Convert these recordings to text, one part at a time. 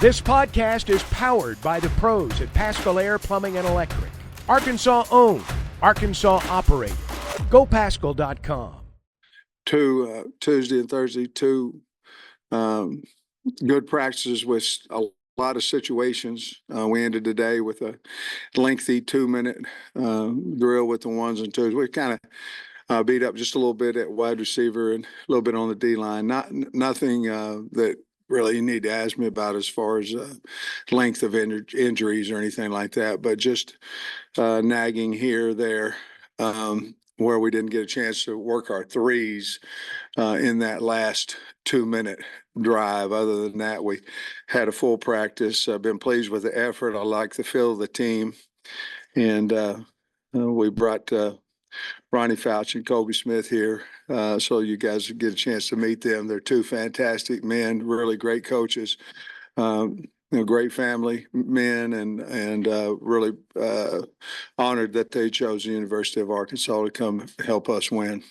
This podcast is powered by the pros at Paschal Air Plumbing and Electric. Arkansas owned, Arkansas operated. GoPaschal.com. Tuesday and Thursday, two good practices with a lot of situations. We ended the day with a lengthy 2-minute drill with the ones and twos. We kind of beat up just a little bit at wide receiver and a little bit on the D line. Nothing that really you need to ask me about as far as length of injuries or anything like that, but just nagging here, there, where we didn't get a chance to work our threes in that last 2-minute drive. Other than that, we had a full practice. I've been pleased with the effort. I like the feel of the team. And we brought Ronnie Fouch and Kobe Smith here so you guys get a chance to meet them. They're two fantastic men, really great coaches. Great family men, and really honored that they chose the University of Arkansas to come help us win.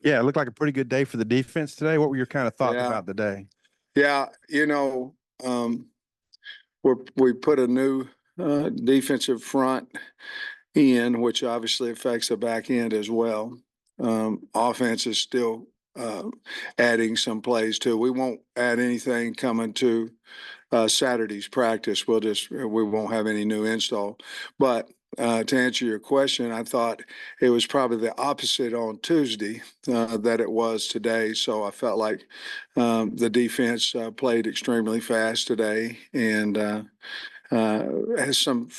Yeah, it looked like a pretty good day for the defense today. What were your kind of thoughts about the day? Yeah, we put a new defensive front in, which obviously affects the back end as well. Offense is still adding some plays too. We won't add anything coming to Saturday's practice. We won't have any new install. But to answer your question, I thought it was probably the opposite on Tuesday that it was today. So I felt like the defense played extremely fast today and has some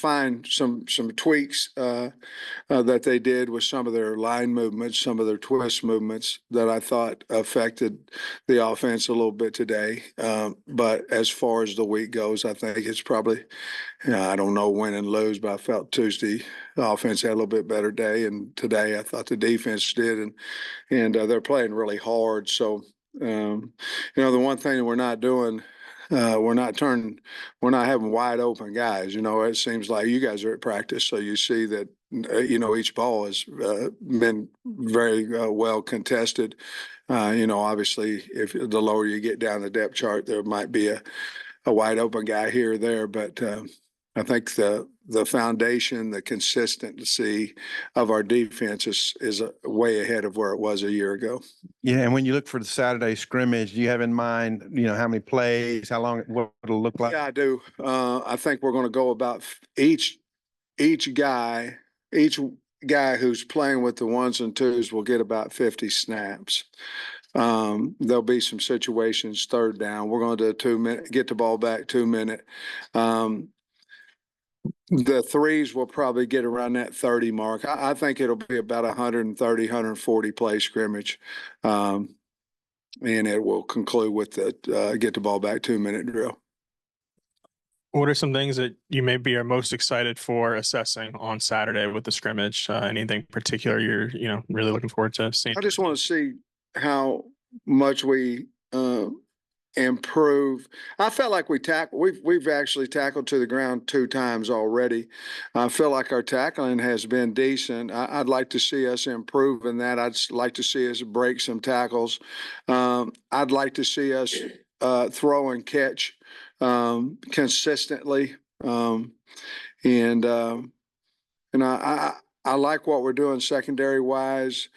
tweaks that they did with some of their line movements, some of their twist movements that I thought affected the offense a little bit today. But as far as the week goes, I think it's probably, I don't know, win and lose, but I felt Tuesday the offense had a little bit better day, and today I thought the defense did, and they're playing really hard. So the one thing that we're not doing. We're not having wide open guys. It seems like you guys are at practice, so you see that, each ball has been very well contested. Obviously, if the lower you get down the depth chart, there might be a wide open guy here or there, but I think the foundation, the consistency of our defense is way ahead of where it was a year ago. Yeah, and when you look for the Saturday scrimmage, do you have in mind, how many plays, how long, what it'll look like? Yeah, I do. I think we're going to go about each guy who's playing with the ones and twos will get about 50 snaps. There'll be some situations, third down. We're going to do 2 minute, get the ball back 2 minute. The threes will probably get around that 30 mark. I think it'll be about 130, 140 play scrimmage. And it will conclude with the get the ball back 2 minute drill. What are some things that you maybe are most excited for assessing on Saturday with the scrimmage? Anything particular you're, really looking forward to seeing? I just want to see how much we improve. I felt like we've actually tackled to the ground 2 times already. I feel like our tackling has been decent. I'd like to see us improve in that. I'd like to see us break some tackles. I'd like to see us throw and catch consistently. And I like what we're doing secondary wise.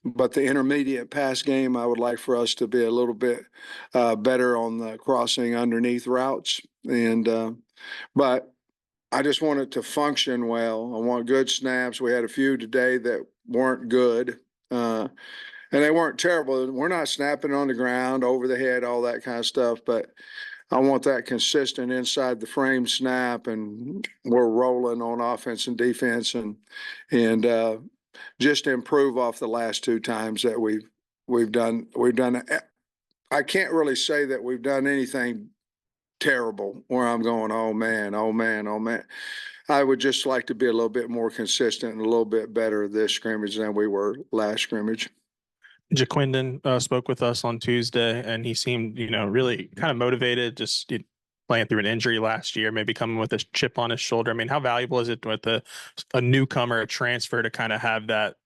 But the intermediate pass game, I would like for us to be a little bit better on the crossing underneath routes. But I just want it to function well. I want good snaps. We had a few today that weren't good. And they weren't terrible. We're not snapping on the ground, over the head, all that kind of stuff. But I want that consistent inside the frame snap, and we're rolling on offense and defense, and just improve off the last 2 times that we've done. I can't really say that we've done anything terrible where I'm going, oh man. I would just like to be a little bit more consistent and a little bit better this scrimmage than we were last scrimmage. Jaquindon spoke with us on Tuesday, and he seemed, really kind of motivated, just playing through an injury last year, maybe coming with a chip on his shoulder. I mean, how valuable is it with a newcomer, a transfer, to kind of have that,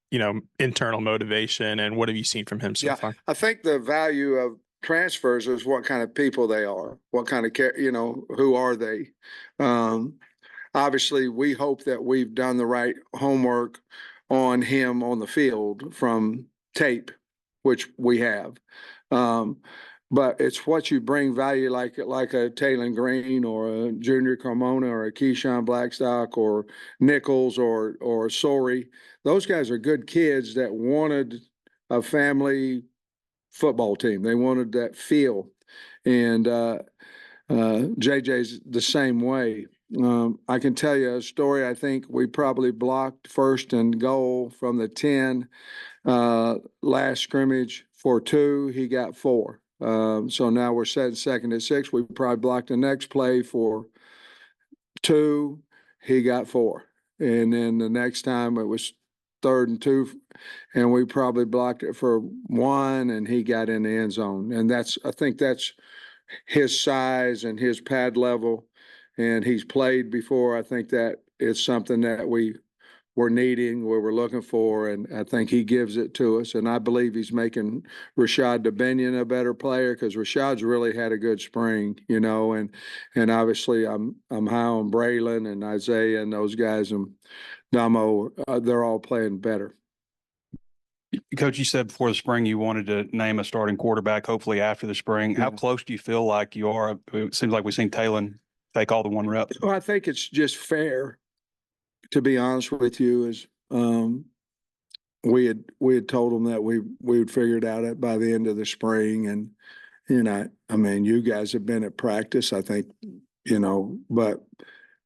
internal motivation? And what have you seen from him so far? I think the value transfers is what kind of people they are, what kind of who are they? Obviously, we hope that we've done the right homework on him on the field from tape, which we have. But it's what you bring value, like a Taylon Green or a Junior Carmona or a Keyshawn Blackstock or Nichols or Sorey. Those guys are good kids that wanted a family football team. They wanted that feel. And JJ's the same way. I can tell you a story. I think we probably blocked first and goal from the 10 last scrimmage for 2. He got 4. So now we're set second at 6. We probably blocked the next play for 2. He got 4. And then the next time it was 3rd and 2, and we probably blocked it for 1, and he got in the end zone. And I think that's his size and his pad level, and he's played before. I think that is something that we're needing, where we're looking for, and I think he gives it to us. And I believe he's making Rashad Dubinion a better player, because Rashad's really had a good spring, and obviously I'm high on Braylon and Isaiah and those guys, and Damo, they're all playing better. Coach, you said before the spring you wanted to name a starting quarterback, hopefully after the spring. How close do you feel like you are? It seems like we've seen Taylon take all the 1 rep. Well, I think it's just fair, to be honest with you, is we had told them that we would figure it out by the end of the spring. And, I mean, you guys have been at practice, I think, but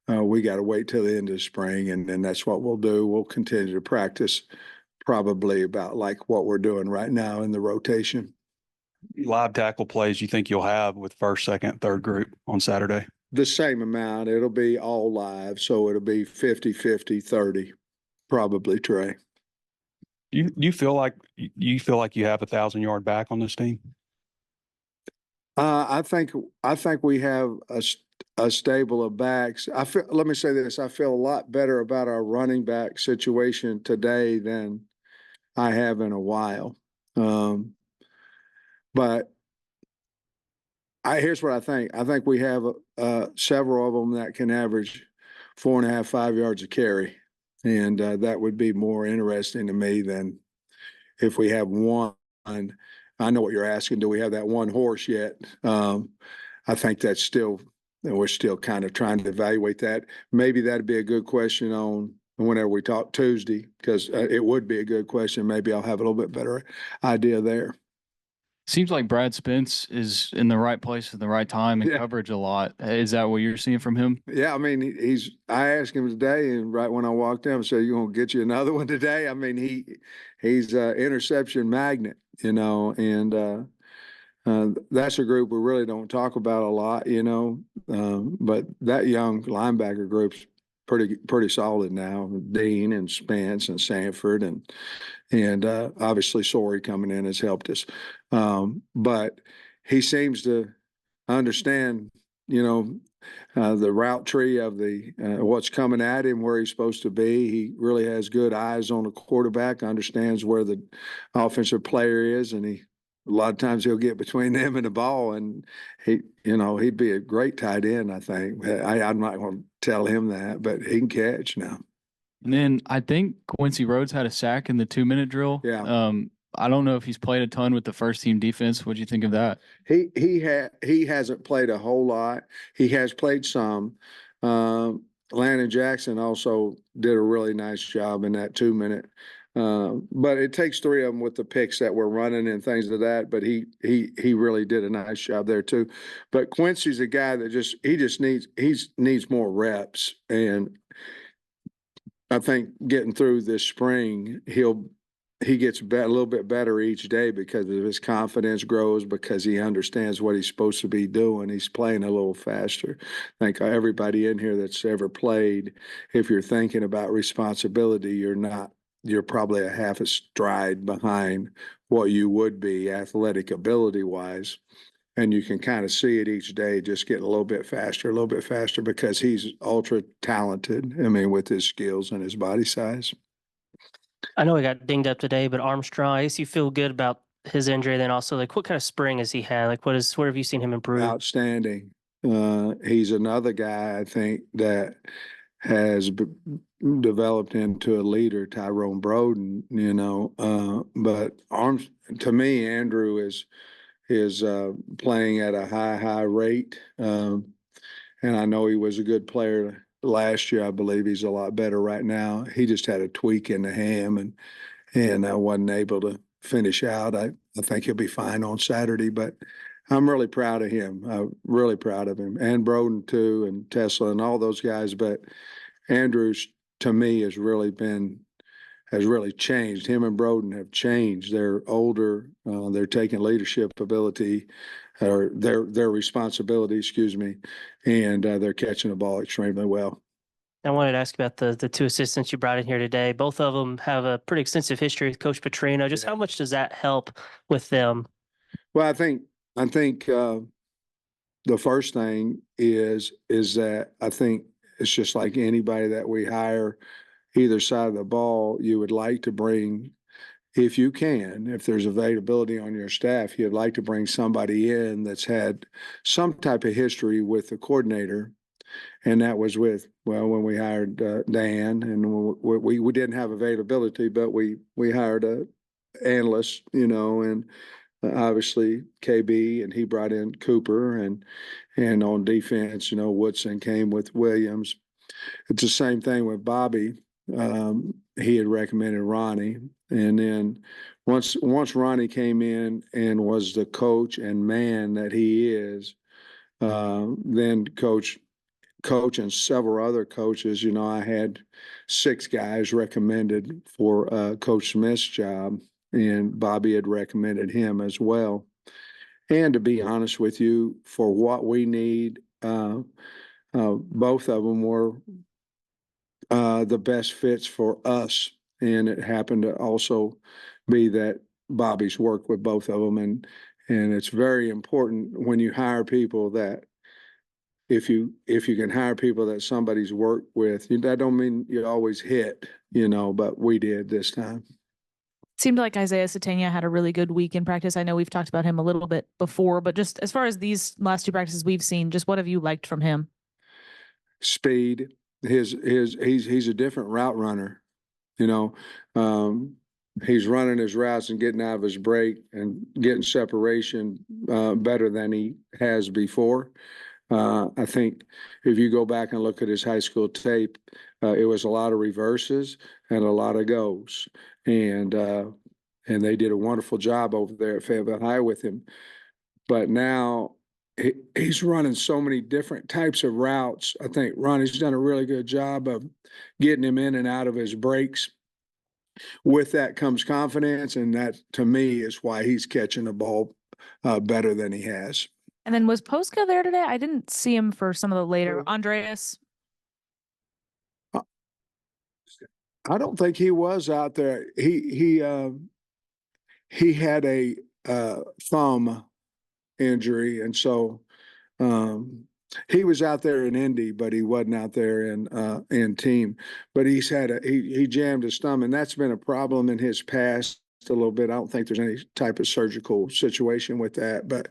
we got to wait till the end of the spring, and then that's what we'll do. We'll continue to practice probably about like what we're doing right now in the rotation. Live tackle plays you think you'll have with first, second, third group on Saturday? The same amount. It'll be all live, so it'll be 50-50, 30, probably, Trey. You feel like you have 1,000-yard back on this team? I think we have a stable of backs. Let me say this: I feel a lot better about our running back situation today than I have in a while. But here's what I think. I think we have several of them that can average 4.5, 5 yards a carry, and that would be more interesting to me than if we have one. I know what you're asking. Do we have that one horse yet? I think we're still kind of trying to evaluate that. Maybe that'd be a good question on whenever we talk Tuesday, because it would be a good question. Maybe I'll have a little bit better idea there. Seems like Brad Spence is in the right place at the right time and coverage a lot. Is that what you're seeing from him? Yeah, I mean, I asked him today, and right when I walked in, I said, "You gonna get you another one today?" I mean, he's an interception magnet, and that's a group we really don't talk about a lot, but that young linebacker group's pretty solid now. Dean and Spence and Sanford and obviously Sorey coming in has helped us. But he seems to understand, the route tree of what's coming at him, where he's supposed to be. He really has good eyes on the quarterback, understands where the offensive player is, and a lot of times he'll get between them and the ball, and he'd be a great tight end, I think. I'm not going to tell him that, but he can catch now. And then I think Quincy Rhodes had a sack in the 2-minute drill. Yeah. I don't know if he's played a ton with the first team defense. What do you think of that? He hasn't played a whole lot. He has played some. Landon Jackson also did a really nice job in that 2-minute. But it takes 3 of them with the picks that we're running and things like that. But he really did a nice job there too. But Quincy's a guy that needs more reps, and I think getting through this spring, he gets a little bit better each day because of his confidence grows, because he understands what he's supposed to be doing. He's playing a little faster. I think everybody in here that's ever played, if you're thinking about responsibility, you're probably a half a stride behind what you would be athletic ability wise. And you can kind of see it each day, just getting a little bit faster, because he's ultra talented. I mean, with his skills and his body size. I know he got dinged up today, but Armstrong, I guess you feel good about his injury, then also like what kind of spring has he had? Like where have you seen him improve? Outstanding. He's another guy, I think, that has developed into a leader, Tyrone Broden, but to me, Andrew is playing at a high rate. And I know he was a good player last year. I believe he's a lot better right now. He just had a tweak in the ham and I wasn't able to finish out. I think he'll be fine on Saturday, but I'm really proud of him. I'm really proud of him, and Broden too, and Tesla and all those guys. But Andrews, to me, has really changed. Him and Broden have changed. They're older. They're taking leadership ability or their responsibility, excuse me, and they're catching the ball extremely well. I wanted to ask about the two assistants you brought in here today. Both of them have a pretty extensive history with Coach Petrino. Just how much does that help with them? Well, I think the first thing is that I think it's just like anybody that we hire, either side of the ball, you would like to bring, if you can, if there's availability on your staff, you'd like to bring somebody in that's had some type of history with the coordinator. And that was when we hired Dan, and we didn't have availability, but we hired a analyst, and obviously KB, and he brought in Cooper, and on defense, Woodson came with Williams. It's the same thing with Bobby. He had recommended Ronnie, and then once Ronnie came in and was the coach and man that he is, then Coach and several other coaches, I had 6 guys recommended for Coach Smith's job, and Bobby had recommended him as well. And to be honest with you, for what we need, both of them were the best fits for us. And it happened to also be that Bobby's worked with both of them. And it's very important when you hire people that if you can hire people that somebody's worked with, that don't mean you always hit, but we did this time. Seemed like Isaiah Satania had a really good week in practice. I know we've talked about him a little bit before, but just as far as these last 2 practices we've seen, just what have you liked from him? Speed. He's a different route runner. He's running his routes and getting out of his break and getting separation better than he has before. I think if you go back and look at his high school tape, it was a lot of reverses and a lot of goes, and they did a wonderful job over there at Fayetteville High with him. But now he's running so many different types of routes. I think Ronnie's done a really good job of getting him in and out of his breaks. With that comes confidence, and that to me is why he's catching the ball better than he has. And then was Posta there today? I didn't see him for some of the later. Andreas? I don't think he was out there. He had a thumb injury, and so he was out there in Indy, but he wasn't out there in team. But he jammed his thumb, and that's been a problem in his past a little bit. I don't think there's any type of surgical situation with that, but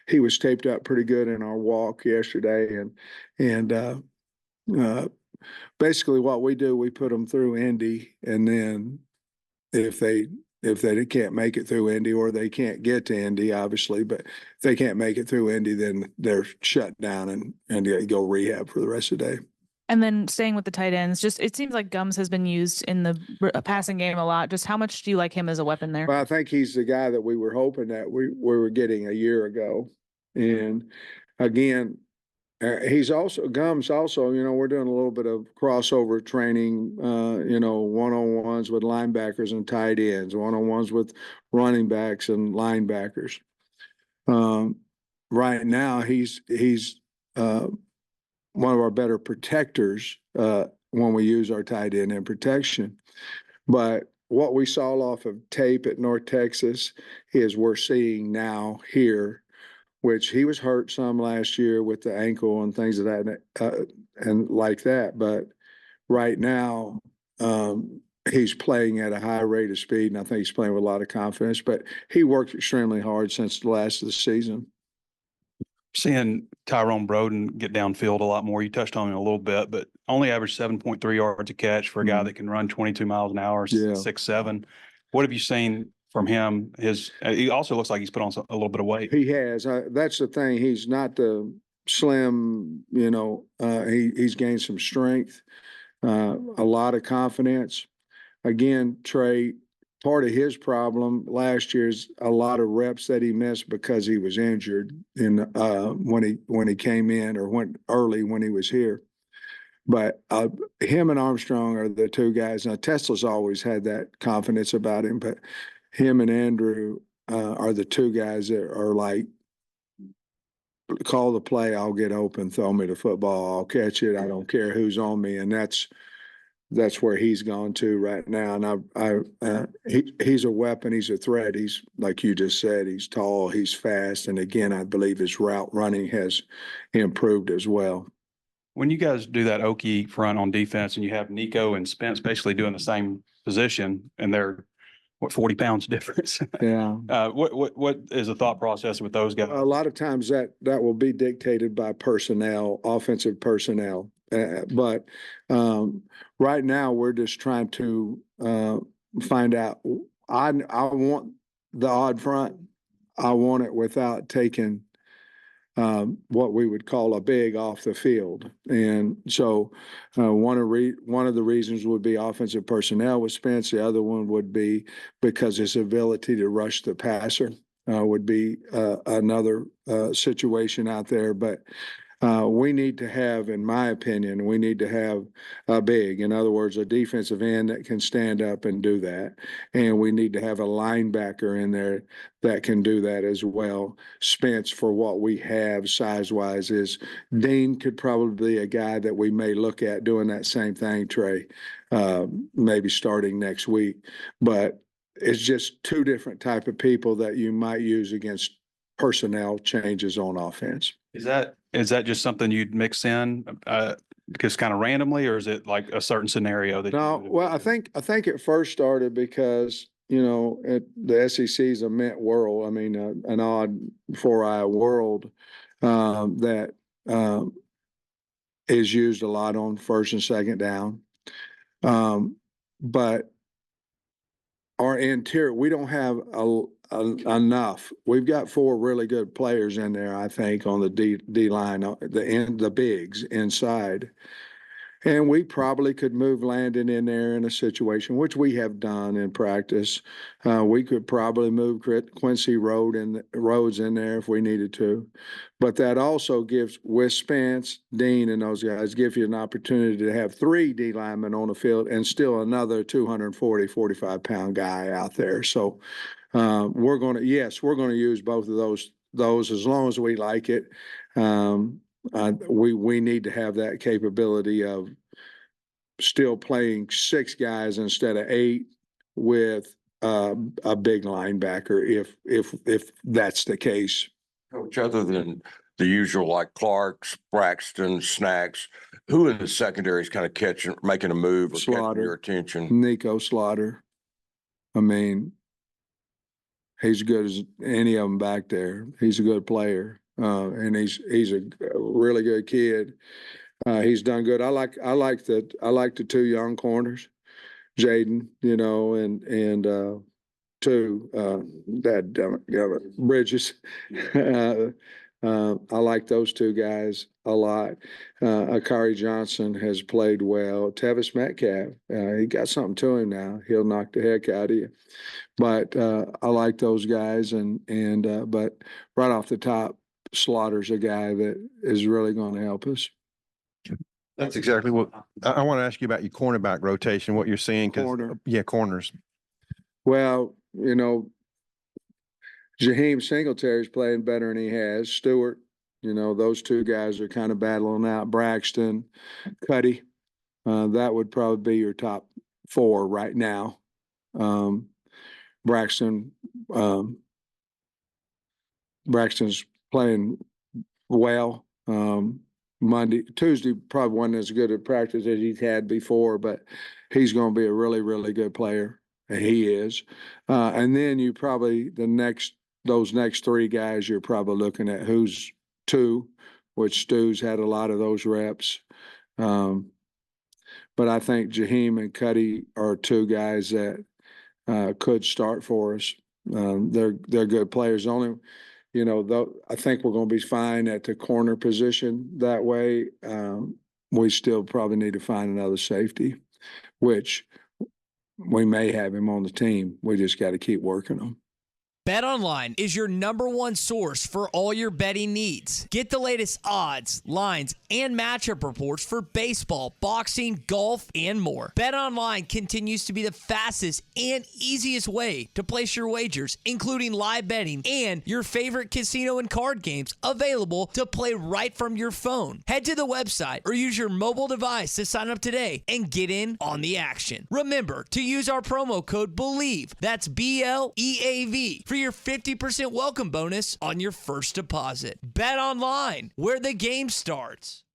he was taped up pretty good in our walk yesterday, and basically what we do, we put them through Indy, and then if they can't make it through Indy, or they can't get to Indy, obviously, but if they can't make it through Indy, then they're shut down and they go rehab for the rest of the day. And then staying with the tight ends, just it seems like Gums has been used in the passing game a lot. Just how much do you like him as a weapon there? Well, I think he's the guy that we were hoping that we were getting a year ago. And again, Gums also, we're doing a little bit of crossover training, one-on-ones with linebackers and tight ends, one-on-ones with running backs and linebackers. Right now, he's one of our better protectors when we use our tight end in protection. But what we saw off of tape at North Texas is we're seeing now here, which he was hurt some last year with the ankle and things of that and like that. But right now, he's playing at a high rate of speed, and I think he's playing with a lot of confidence. But he worked extremely hard since the last of the season. Seeing Tyrone Broden get downfield a lot more. You touched on it a little bit, but only averaged 7.3 yards a catch for a guy that can run 22 miles an hour, Yeah. 6'7". What have you seen from him? He also looks like he's put on a little bit of weight. He has. That's the thing. He's not the slim, he's gained some strength, a lot of confidence. Again, Trey, part of his problem last year is a lot of reps that he missed because he was injured when he came in or went early when he was here. But him and Armstrong are the two guys. Now, Tesla's always had that confidence about him, but him and Andrew are the two guys that are like, call the play, I'll get open, throw me the football, I'll catch it, I don't care who's on me. And that's where he's gone to right now. And he's a weapon, he's a threat. He's, like you just said, he's tall, he's fast. And again, I believe his route running has improved as well. When you guys do that Okie front on defense and you have Nico and Spence basically doing the same position and they're 40 pounds difference. Yeah. What is the thought process with those guys? A lot of times that will be dictated by personnel, offensive personnel. But right now we're just trying to find out. I want the odd front. I want it without taking what we would call a big off the field. And so one of the reasons would be offensive personnel with Spence. The other one would be because his ability to rush the passer would be another situation out there. But we need to have, in my opinion, we need to have a big, in other words, a defensive end that can stand up and do that. And we need to have a linebacker in there that can do that as well. Spence, for what we have size-wise, is Dean could probably be a guy that we may look at doing that same thing, Trey, maybe starting next week. But it's just two different type of people that you might use against personnel changes on offense. Is that just something you'd mix in just kind of randomly, or is it like a certain scenario that? No, well, I think it first started because, the SEC is a mint world. I mean, an odd 4-eye world that is used a lot on first and second down. But our interior, we don't have enough. We've got 4 really good players in there, I think, on the D line, the bigs inside. And we probably could move Landon in there in a situation, which we have done in practice. We could probably move Quincy Rhodes in there if we needed to. But that also gives, with Spence, Dean, and those guys, give you an opportunity to have 3 D linemen on the field and still another 240, 45-pound guy out there. So we're going to use both of those as long as we like it. We need to have that capability of still playing 6 guys instead of 8 with a big linebacker if that's the case. Coach, other than the usual like Clark's, Braxton, Snacks, who in the secondary is kind of making a move or catching your attention? Nico Slaughter. I mean, he's good as any of them back there. He's a good player. And he's a really good kid. He's done good. I like the 2 young corners, Jaden, and 2 Bridges. I like those 2 guys a lot. Akari Johnson has played well. Tevis Metcalf, he got something to him now. He'll knock the heck out of you. But I like those guys, but right off the top, Slaughter's a guy that is really going to help us. That's exactly what I want to ask you about your cornerback rotation, what you're seeing. Corners. Well, Jaheim Singletary's playing better than he has. Stewart, those 2 guys are kind of battling out. Braxton, Cuddy, that would probably be your top 4 right now. Braxton's playing well. Tuesday probably wasn't as good at practice as he's had before, but he's going to be a really, really good player. And he is. And then you probably, those next three guys, you're probably looking at who's two, which Stu's had a lot of those reps. But I think Jaheim and Cuddy are two guys that could start for us. They're good players. Only, though I think we're going to be fine at the corner position that way. We still probably need to find another safety, which we may have him on the team. We just got to keep working on. BetOnline is your #1 source for all your betting needs. Get the latest odds, lines, and matchup reports for baseball, boxing, golf, and more. BetOnline continues to be the fastest and easiest way to place your wagers, including live betting and your favorite casino and card games available to play right from your phone. Head to the website or use your mobile device to sign up today and get in on the action. Remember to use our promo code BELIEVE, that's BLEAV, for your 50% welcome bonus on your first deposit. Bet online, where the game starts.